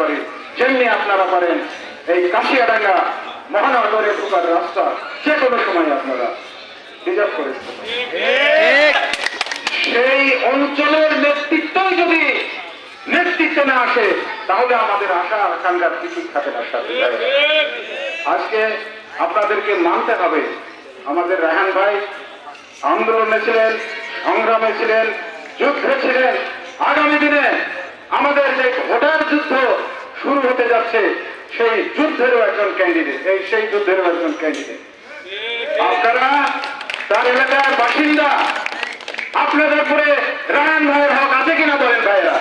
পারি, যেমনি আপনারা পারেন এই কাশিয়াডাঙ্গা মহানগরে ঢোকার রাস্তা যে কোনো সময় আপনারা রিজার্ভ করে দিতে পারেন। সেই অঞ্চলের নেতৃত্বই যদি নেতৃত্বে না আসে তাহলে আমাদের আশা আকাঙ্ক্ষার কিছু থাকে না। আজকে আপনাদেরকে মানতে হবে, আমাদের রায়হান ভাই আন্দোলনে ছিলেন, সংগ্রামে ছিলেন, যুদ্ধে ছিলেন। আগামী দিনে আমাদের যে ভোটার যুদ্ধ শুরু হতে যাচ্ছে সেই যুদ্ধেরও একজন ক্যান্ডিডেট, সেই যুদ্ধেরও একজন ক্যান্ডিডেট। আপনারা তার এলাকার বাসিন্দা, আপনাদের উপরে রায়হান ভাইয়ের হক আছে কিনা বলেন ভাইরা?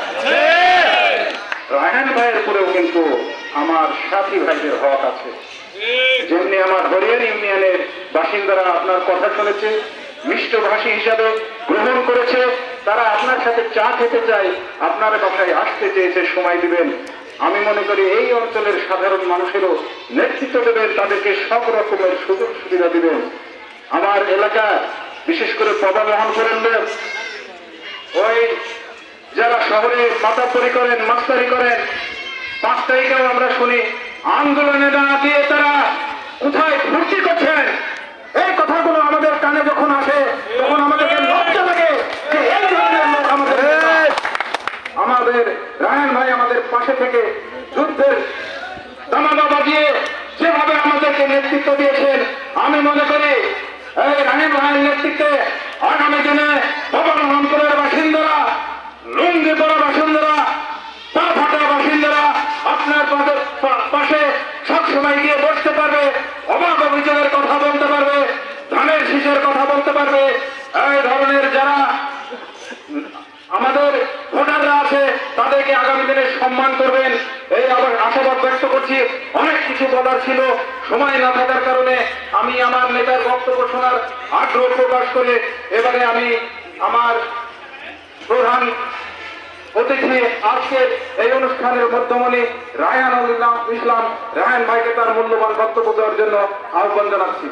রায়হান ভাইয়ের উপরেও কিন্তু আমার সাথী ভাইদের হক আছে। যেমনি আমার হরিয়ান ইউনিয়নের বাসিন্দারা আপনার কথা শুনেছে, মিষ্টভাষী হিসাবে গ্রহণ করেছে, তারা আপনার সাথে চা খেতে চায়, আপনার বাসায় আসতে চেয়েছে, সময় দিবেন। আমি মনে করি এই অঞ্চলের সাধারণ মানুষেরও নেতৃত্ব দেবেন, তাদেরকে সব রকমের সুযোগ সুবিধা দিবেন। আমার এলাকা বিশেষ করে প্রবাবহন করেন ওই যারা শহরে মাতাপুরি করেন, মাস্তারি করেন, 5 তারিখেও আমরা শুনি আন্দোলনে না দিয়ে তারা কোথায় ফুর্তি করছেন। এই কথাগুলো আমাদের কানে যখন আসে তখন আমাদেরকে লজ্জা লাগে যে এই ধরনের লোক আমাদের রায়হান ভাই আমাদের পাশে থেকে যুদ্ধের দামাদা বাজিয়ে যেভাবে আমাদেরকে নেতৃত্ব দিয়েছেন, আমি মনে করি এই রায়হান ভাইয়ের নেতৃত্বে আগামী দিনে ভবনপুরের বাসিন্দারা, লুঙ্গি পরা বাসিন্দারা, পা ফাটা বাসিন্দারা আপনার পাশে সবসময় গিয়ে বসতে পারবে, অভাব অভিযোগের কথা বলতে পারবে, ধানের শীষের কথা বলতে পারবে। এই ধরনের যারা আমাদের ভোটাররা আছে তাদেরকে আগামী দিনে সম্মান করবেন, এই আবার আশাবাদ ব্যক্ত করছি। অনেক কিছু বলার ছিল, সময় না থাকার কারণে আমি আমার নেতার বক্তব্য শোনার আগ্রহ প্রকাশ করে এবারে আমি আমার প্রধান অতিথি আজকে এই অনুষ্ঠানের মধ্যমণি রায়হানুল ইসলাম রায়হান ভাইকে তার মূল্যবান বক্তব্য দেওয়ার জন্য আহ্বান জানাচ্ছি।